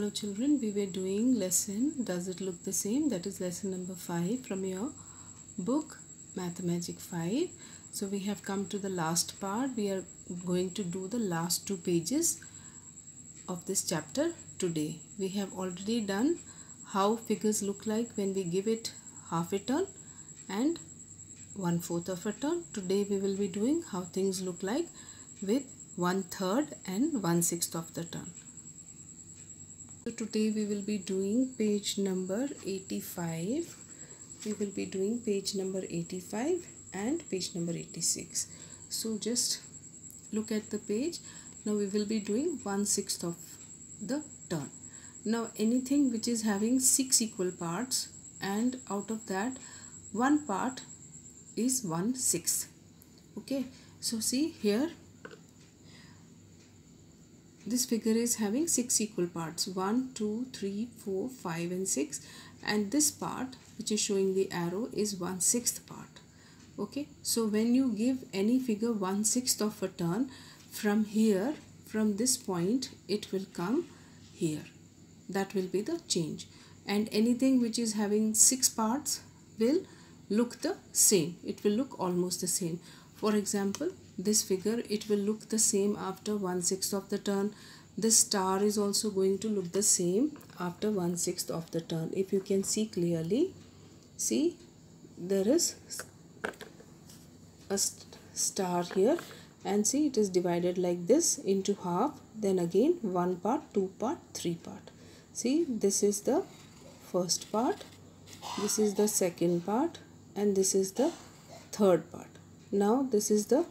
Hello children, we were doing lesson Does It Look the Same? That is lesson number 5 from your book Mathmagic 5. So we have come to the last part. We are going to do the last 2 pages of this chapter today. We have already done how figures look like when we give it half a turn and 1/4 of a turn. Today we will be doing how things look like with 1/3 and 1/6 of the turn. So today we will be doing page number 85. We will be doing page number 85 and page number 86. So just look at the page. Now we will be doing 1/6 of the turn. Now anything which is having 6 equal parts and out of that one part is 1/6. Okay, so see here, this figure is having 6 equal parts, 1, 2, 3, 4, 5 and 6, and this part which is showing the arrow is 1/6 part. Okay, so when you give any figure 1/6 of a turn, from here, from this point, it will come here. That will be the change. And anything which is having 6 parts will look the same. It will look almost the same. For example, this figure, it will look the same after 1/6 of the turn. This star is also going to look the same after 1/6 of the turn. If you can see clearly, see there is a star here, and see it is divided like this into half, then again 1 part, 2 part, 3 part. See, this is the first part, this is the second part, and this is the third part. Now this is the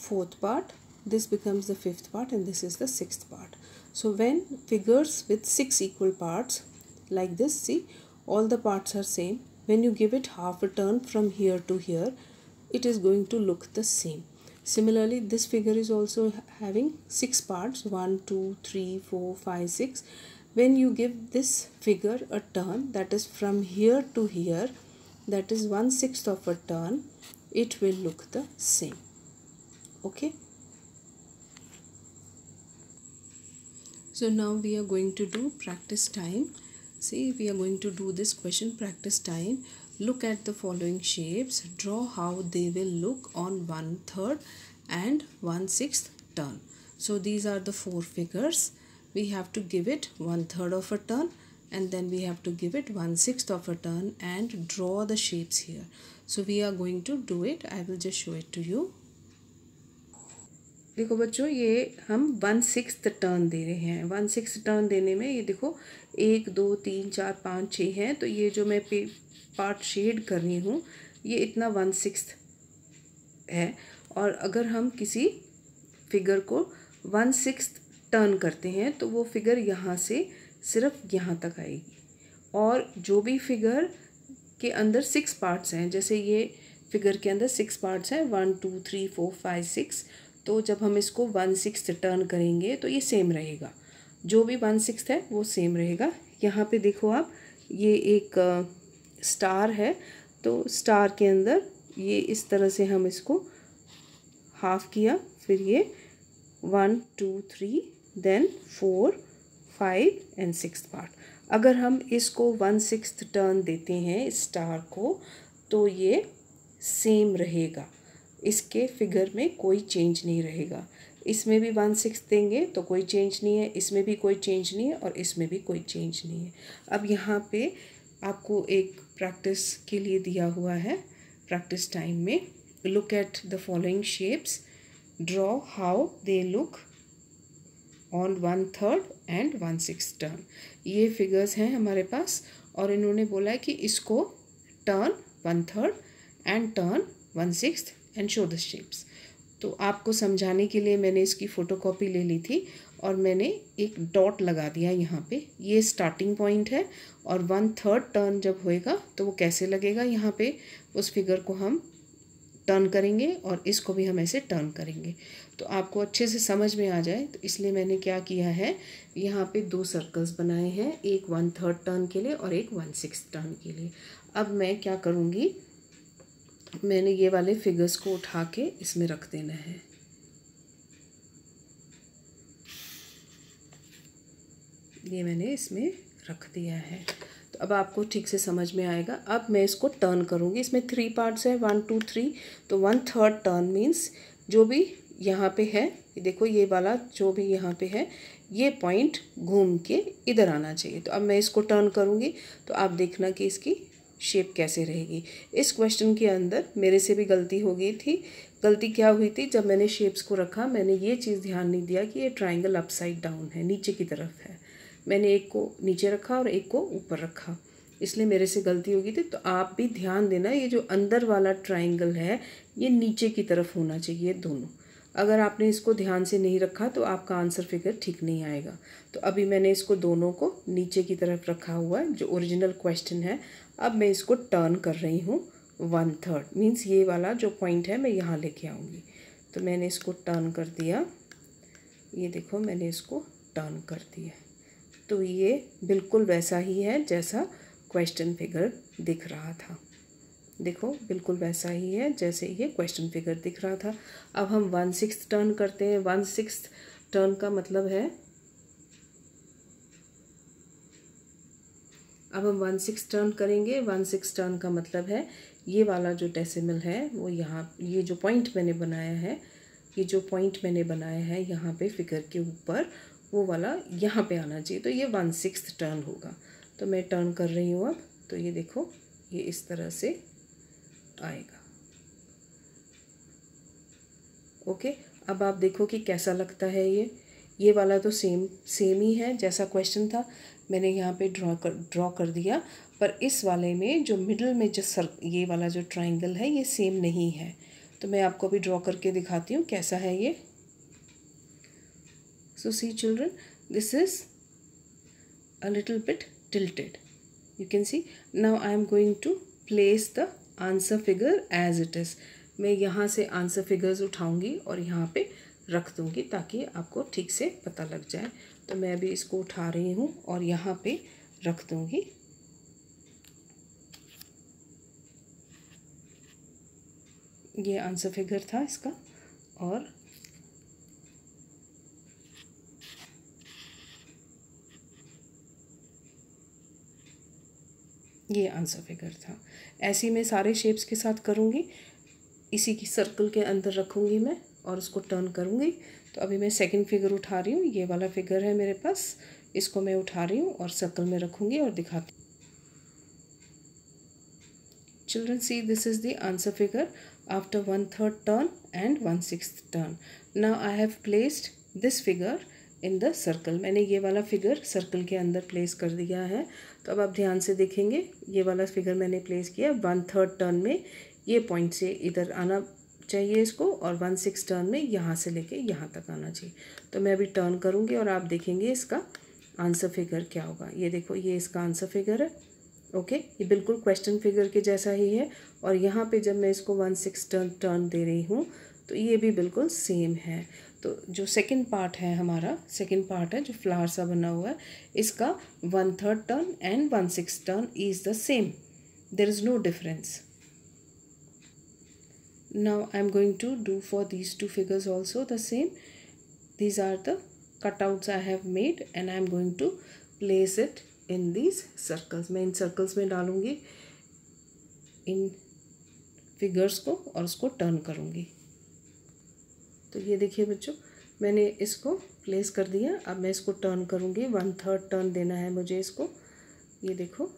fourth part, this becomes the fifth part, and this is the sixth part. So when figures with 6 equal parts like this, see all the parts are same. When you give it half a turn from here to here, it is going to look the same. Similarly, this figure is also having 6 parts, 1, 2, 3, 4, 5, 6. When you give this figure a turn, that is from here to here, that is 1/6 of a turn, it will look the same. Okay, so now we are going to do practice time. See, we are going to do this question practice time. Look at the following shapes. Draw how they will look on 1/3 and 1/6 turn. So these are the 4 figures. We have to give it 1/3 of a turn, and then we have to give it 1/6 of a turn and draw the shapes here. So we are going to do it. I will just show it to you. देखो बच्चों, ये हम 1/6 turn दे रहे हैं. 1/6 turn देने में ये देखो 1, 2, 3, 4, 5, 6 है. तो ये जो मैं पार्ट शेड कर रही हूँ, ये इतना 1/6 है. और अगर हम किसी फिगर को 1/6 टर्न करते हैं तो वो फिगर यहाँ से सिर्फ यहाँ तक आएगी. और जो भी फिगर के अंदर 6 पार्ट्स हैं, जैसे ये फिगर के अंदर 6 पार्ट्स हैं, 1, 2, 3, 4, 5, 6, तो जब हम इसको 1/6 टर्न करेंगे तो ये सेम रहेगा. जो भी 1/6 है वो सेम रहेगा. यहाँ पे देखो आप, ये एक स्टार है, तो स्टार के अंदर ये इस तरह से हम इसको हाफ किया, फिर ये 1, 2, 3, देन 4, 5 एंड 6 पार्ट. अगर हम इसको 1/6 टर्न देते हैं स्टार को, तो ये सेम रहेगा. इसके फिगर में कोई चेंज नहीं रहेगा. इसमें भी 1/6 देंगे तो कोई चेंज नहीं है, इसमें भी कोई चेंज नहीं है, और इसमें भी कोई चेंज नहीं है. अब यहाँ पे आपको एक प्रैक्टिस के लिए दिया हुआ है प्रैक्टिस टाइम में. Look at the following shapes. Draw how they look on 1/3 and 1/6 turn. ये फिगर्स हैं हमारे पास, और इन्होंने बोला है कि इसको turn 1/3 and turn 1/6 and show the shapes. तो आपको समझाने के लिए मैंने इसकी फ़ोटोकॉपी ले ली थी और मैंने एक डॉट लगा दिया यहाँ पे. ये स्टार्टिंग पॉइंट है, और 1/3 टर्न जब होएगा तो वो कैसे लगेगा, यहाँ पे उस फिगर को हम टर्न करेंगे और इसको भी हम ऐसे टर्न करेंगे. तो आपको अच्छे से समझ में आ जाए, तो इसलिए मैंने क्या किया है, यहाँ पे 2 सर्कल्स बनाए हैं, एक 1/3 टर्न के लिए और एक 1/6 टर्न के लिए. अब मैं क्या करूँगी, मैंने ये वाले फिगर्स को उठा के इसमें रख देना है. ये मैंने इसमें रख दिया है। तो अब आपको ठीक से समझ में आएगा। अब मैं इसको टर्न करूँगी। इसमें 3 पार्ट्स है, 1 2 3। तो 1/3 टर्न मीन्स जो भी यहाँ पे है, देखो ये वाला जो भी यहाँ पे है, ये पॉइंट घूम के इधर आना चाहिए। तो अब मैं इसको टर्न करूँगी तो आप देखना कि इसकी शेप कैसे रहेगी। इस क्वेश्चन के अंदर मेरे से भी गलती हो गई थी। गलती क्या हुई थी, जब मैंने शेप्स को रखा मैंने ये चीज़ ध्यान नहीं दिया कि ये ट्राइंगल अपसाइड डाउन है, नीचे की तरफ है। मैंने एक को नीचे रखा और एक को ऊपर रखा, इसलिए मेरे से गलती हो गई थी। तो आप भी ध्यान देना, ये जो अंदर वाला ट्राइंगल है ये नीचे की तरफ होना चाहिए दोनों। अगर आपने इसको ध्यान से नहीं रखा तो आपका आंसर फिगर ठीक नहीं आएगा। तो अभी मैंने इसको दोनों को नीचे की तरफ रखा हुआ है जो ओरिजिनल क्वेश्चन है। अब मैं इसको टर्न कर रही हूँ 1/3 मीन्स ये वाला जो पॉइंट है मैं यहाँ लेके आऊँगी। तो मैंने इसको टर्न कर दिया, ये देखो मैंने इसको टर्न कर दिया। तो ये बिल्कुल वैसा ही है जैसा क्वेश्चन फिगर दिख रहा था। देखो बिल्कुल वैसा ही है जैसे ये क्वेश्चन फिगर दिख रहा था। अब हम 1/6 टर्न करते हैं। 1/6 टर्न का मतलब है, अब हम 1/6 टर्न करेंगे। 1/6 टर्न का मतलब है ये वाला जो डेसिमल है वो यहाँ, ये जो पॉइंट मैंने बनाया है, ये जो पॉइंट मैंने बनाया है यहाँ पे फिगर के ऊपर, वो वाला यहाँ पे आना चाहिए। तो ये 1/6 टर्न होगा। तो मैं टर्न कर रही हूँ अब। तो ये देखो ये इस तरह से आएगा। ओके, अब आप देखो कि कैसा लगता है ये वाला तो सेम ही है जैसा क्वेश्चन था। मैंने यहाँ पे ड्रॉ कर दिया, पर इस वाले में जो मिडल में जो ये वाला जो ट्राइंगल है ये सेम नहीं है। तो मैं आपको भी ड्रॉ करके दिखाती हूँ कैसा है ये। So see children, this is a little bit tilted. You can see. Now I am going to place the answer figure as it is. मैं यहाँ से आंसर फिगर्स उठाऊंगी और यहाँ पे रख दूंगी ताकि आपको ठीक से पता लग जाए। तो मैं अभी इसको उठा रही हूँ और यहाँ पे रख दूंगी। ये आंसर फिगर था इसका और ये आंसर फिगर था। ऐसे ही मैं सारे शेप्स के साथ करूँगी। इसी की सर्कल के अंदर रखूँगी मैं और उसको टर्न करूँगी। तो अभी मैं सेकंड फिगर उठा रही हूँ। ये वाला फिगर है मेरे पास, इसको मैं उठा रही हूँ और सर्कल में रखूँगी और दिखाती हूँ। Children, see, this is the answer figure after 1/3 turn and 1/6 turn. Now I have placed this figure in the circle. मैंने ये वाला फिगर सर्कल के अंदर प्लेस कर दिया है। तो अब आप ध्यान से देखेंगे, ये वाला फिगर मैंने प्लेस किया 1/3 टर्न में, ये पॉइंट से इधर आना चाहिए इसको, और 1/6 टर्न में यहाँ से लेके यहाँ तक आना चाहिए। तो मैं अभी टर्न करूँगी और आप देखेंगे इसका आंसर फिगर क्या होगा। ये देखो ये इसका आंसर फिगर है। ओके, ये बिल्कुल क्वेश्चन फिगर के जैसा ही है। और यहाँ पे जब मैं इसको 1/6 टर्न दे रही हूँ तो ये भी बिल्कुल सेम है। तो जो सेकंड पार्ट है हमारा, सेकंड पार्ट है जो फ्लावर सा बना हुआ है, इसका 1/3 turn and 1/6 turn is the same, there is no difference. Now I am going to do for these two figures also the same. These are the cutouts I have made and I am going to place it in these circles. मैं इन circles में डालूँगी इन figures को और उसको turn करूँगी। तो ये देखिए बच्चों, मैंने इसको place कर दिया। अब मैं इसको turn करूँगी। 1/3 turn देना है मुझे इसको। ये देखो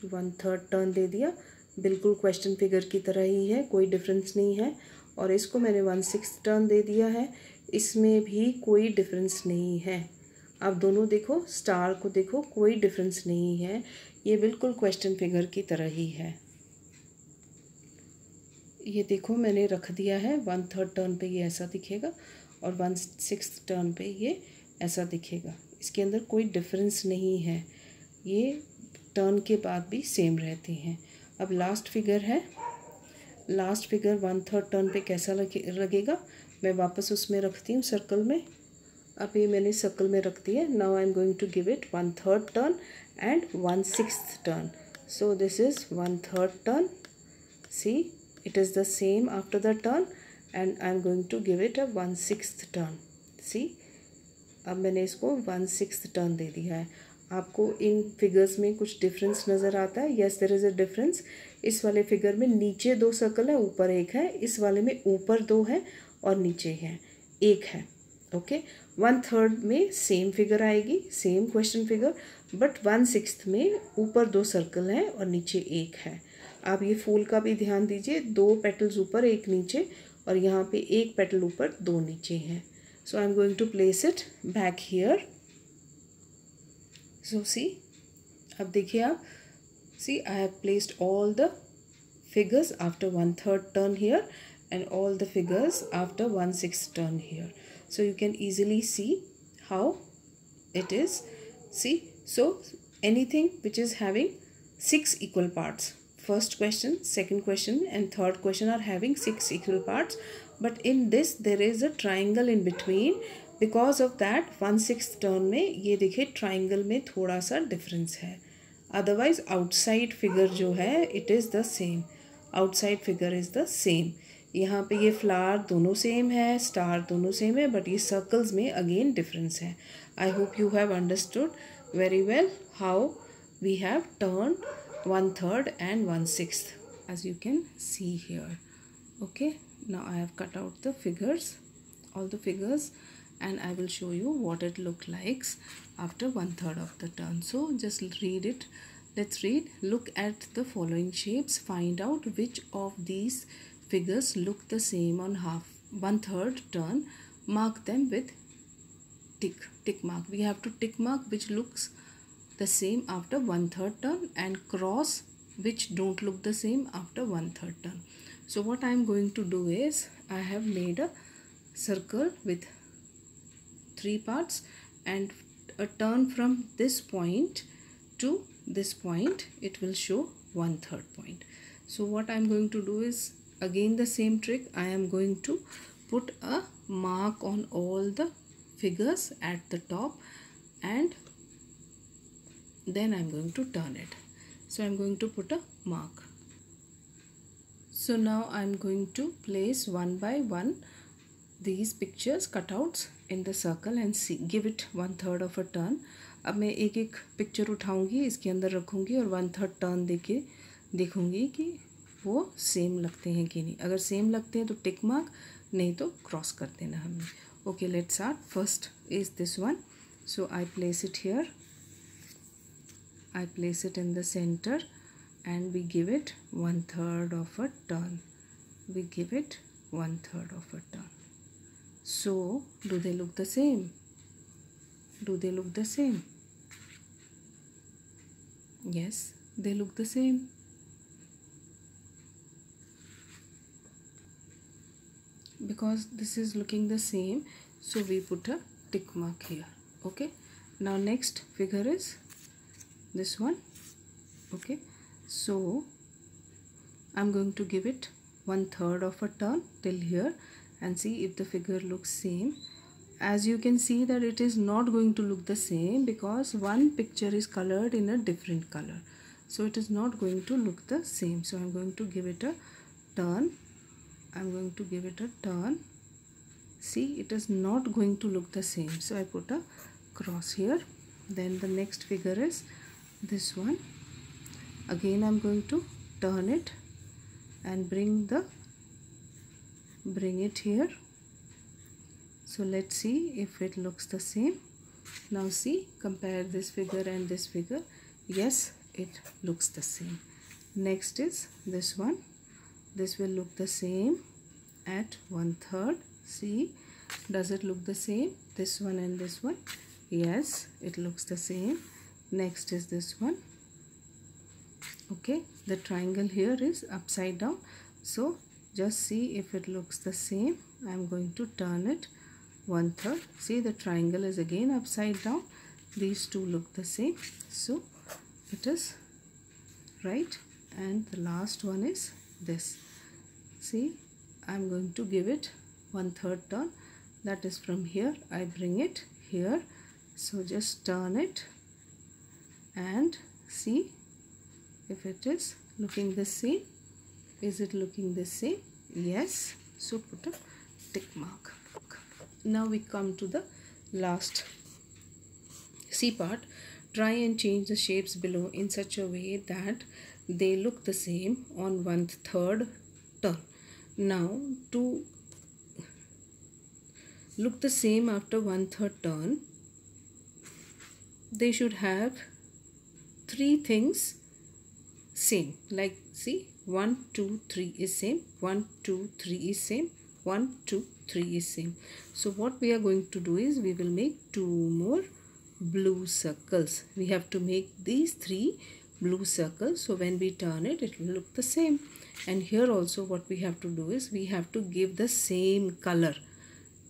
1/3 turn दे दिया, बिल्कुल क्वेश्चन फिगर की तरह ही है, कोई डिफरेंस नहीं है। और इसको मैंने 1/6 टर्न दे दिया है, इसमें भी कोई डिफरेंस नहीं है। आप दोनों देखो, स्टार को देखो, कोई डिफरेंस नहीं है, ये बिल्कुल क्वेश्चन फिगर की तरह ही है। ये देखो मैंने रख दिया है। 1/3 टर्न पे ये ऐसा दिखेगा और 1/6 टर्न पे ये ऐसा दिखेगा। इसके अंदर कोई डिफरेंस नहीं है, ये टर्न के बाद भी सेम रहते हैं। अब लास्ट फिगर है, लास्ट फिगर 1/3 टर्न पे कैसा लगेगा, मैं वापस उसमें रखती हूँ सर्कल में। अब ये मैंने सर्कल में रख दिया। Now I am going to give it 1/3 turn and 1/6 turn. So this is 1/3 turn, see it is the same after the turn, and I am going to give it a 1/6 turn. See अब मैंने इसको 1/6 turn दे दिया है। आपको इन figures में कुछ difference नज़र आता है? Yes, there is a difference. इस वाले फिगर में नीचे 2 सर्कल है, ऊपर 1 है। इस वाले में ऊपर 2 है और नीचे है 1 है। ओके, 1/3 में सेम फिगर आएगी, सेम क्वेश्चन फिगर, बट 1/6 में ऊपर 2 सर्कल हैं और नीचे 1 है। आप ये फूल का भी ध्यान दीजिए, 2 पेटल्स ऊपर 1 नीचे, और यहाँ पे 1 पेटल ऊपर 2 नीचे हैं। So I am going to place it back here. So see, अब देखिए आप, see I have placed all the figures after 1/3 turn here and all the figures after 1/6 turn here. So you can easily see how it is. See, so anything which is having 6 equal parts, first question, second question and third question are having 6 equal parts, but in this there is a triangle in between. Because of that 1/6 turn में ये देखिए triangle में थोड़ा सा difference है, otherwise outside figure जो है it is the same. Outside figure is the same. यहाँ पे ये फ्लावर दोनों सेम है, स्टार दोनों सेम है, बट ये सर्कल्स में अगेन डिफरेंस है। I hope you have understood very well how we have turn 1/3 and 1/6 as you can see here. Okay, now I have cut out the figures, all the figures, and I will show you what it look like after 1/3 of the turn. So just read it. Let's read. Look at the following shapes. Find out which of these figures look the same on 1/3 turn. Mark them with tick mark. We have to tick mark which looks the same after 1/3 turn and cross which don't look the same after 1/3 turn. So what I am going to do is, I have made a circle with 3 parts and a turn from this point to this point, it will show 1/3 point. So what I am going to do is, again the same trick, I am going to put a mark on all the figures at the top and then I am going to turn it. So I am going to put a mark. So now I am going to place one by one these pictures cutouts in the circle and see, give it 1/3 of a turn. अब मैं एक एक picture उठाऊंगी, इसके अंदर रखूंगी और 1/3 turn देके देखूंगी कि वो सेम लगते हैं कि नहीं। अगर सेम लगते हैं तो टिक मार्क, नहीं तो क्रॉस कर देना हमने। Okay, let's start. First is this one. So I place it here, I place it in the centre and we give it 1/3 of a turn. We give it 1/3 of a turn. So do they look the same? Do they look the same? Yes, they look the same. Because this is looking the same, so we put a tick mark here. Okay, now next figure is this one. Okay, so I'm going to give it 1/3 of a turn till here and see if the figure looks same. As you can see that it is not going to look the same because one picture is colored in a different color, so it is not going to look the same. So I'm going to give it a turn. I'm going to give it a turn. See, it is not going to look the same, so I put a cross here. Then the next figure is this one. Again I'm going to turn it and bring it here. So let's see if it looks the same. Now see, compare this figure and this figure. Yes, it looks the same. Next is this one. This will look the same at 1/3. See, does it look the same? This one and this one. Yes, it looks the same. Next is this one. Okay, the triangle here is upside down. So just see if it looks the same. I am going to turn it 1/3. See, the triangle is again upside down. These two look the same, so it is right. And the last one is this. See, I am going to give it 1/3 turn. That is from here I bring it here. So just turn it and see if it is looking the same. Is it looking the same? Yes. So put a tick mark. Now we come to the last C part, try and change the shapes below in such a way that they look the same on 1/3 turn. Now to look the same after 1/3 turn, they should have three things same. Like see, 1 2 3 is same, 1 2 3 is same, 1 2 3 is same. So what we are going to do is we will make two more blue circles. We have to make these three blue circles, so when we turn it, it will look the same. And here also what we have to do is we have to give the same color,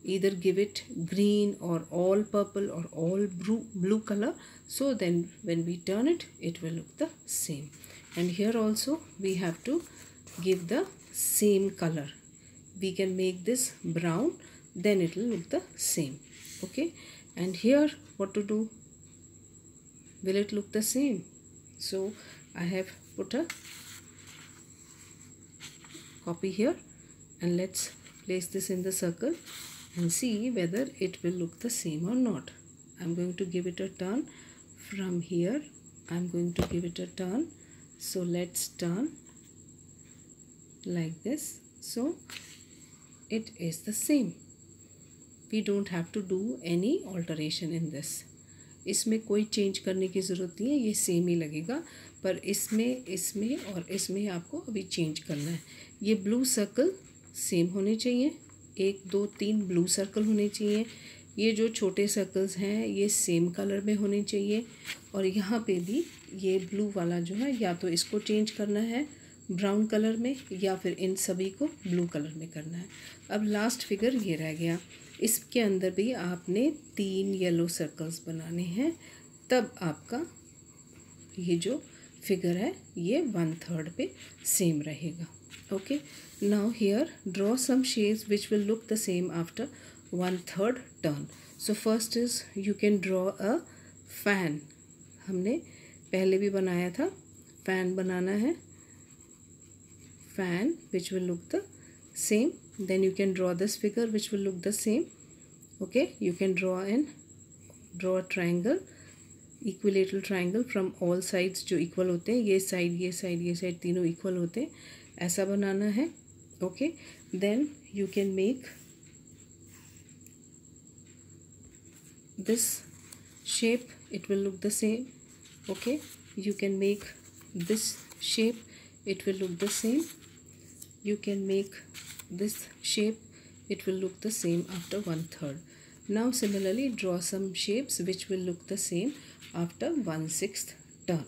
either give it green or all purple or all blue color, so then when we turn it, it will look the same. And here also we have to give the same color. We can make this brown, then it will look the same. Okay, and here what to do? Will it look the same? So I have put a copy here, and let's place this in the circle and see whether it will look the same or not. I'm going to give it a turn from here. I'm going to give it a turn. So let's turn like this. So it is the same. We don't have to do any alteration in this. इसमें कोई change करने की ज़रूरत नहीं है, ये same ही लगेगा, पर इसमें और इसमें आपको अभी चेंज करना है. ये ब्लू सर्कल सेम होने चाहिए, 1 2 3 ब्लू सर्कल होने चाहिए. ये जो छोटे सर्कल्स हैं ये सेम कलर में होने चाहिए, और यहाँ पे भी ये ब्लू वाला जो है या तो इसको चेंज करना है ब्राउन कलर में, या फिर इन सभी को ब्लू कलर में करना है. अब लास्ट फिगर ये रह गया. इसके अंदर भी आपने 3 येलो सर्कल्स बनाने हैं, तब आपका ये जो फिगर है ये 1/3 पे सेम रहेगा. Okay, now here draw some shapes which will look the same after 1/3 turn. So first is you can draw a fan. हमने पहले भी बनाया था. फैन बनाना है, fan which will look the same. Then you can draw this figure which will look the same. Okay, you can draw a triangle, equilateral triangle from all sides जो equal होते हैं. ये side तीनों equal होते हैं, ऐसा बनाना है. Okay, then you can make this shape, it will look the same. Okay, you can make this shape, it will look the same. You can make this shape, it will look the same after 1/3. Now similarly draw some shapes which will look the same after 1/6 turn.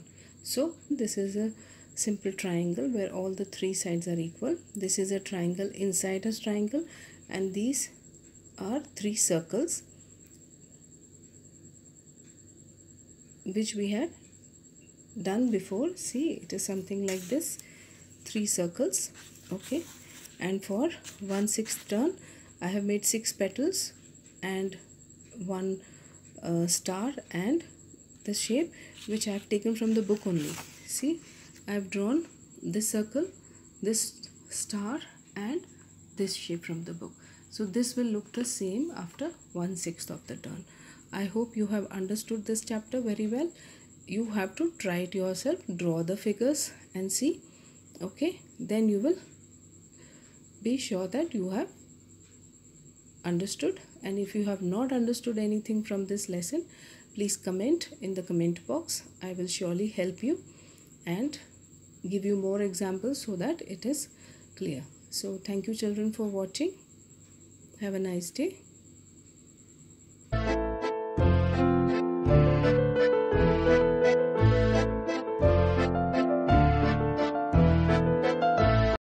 So this is a simple triangle where all the three sides are equal. This is a triangle inside a triangle, and these are 3 circles which we had done before. See, it is something like this, 3 circles. Okay, and for 1/6 turn I have made 6 petals and 1 star and the shape which I have taken from the book only. See, I have drawn this circle, this star and this shape from the book. So this will look the same after 1/6 of the turn. I hope you have understood this chapter very well. You have to try it yourself, draw the figures and see. Okay, then you will be sure that you have understood. And if you have not understood anything from this lesson, please comment in the comment box. I will surely help you and give you more examples so that it is clear. So thank you children for watching. Have a nice day.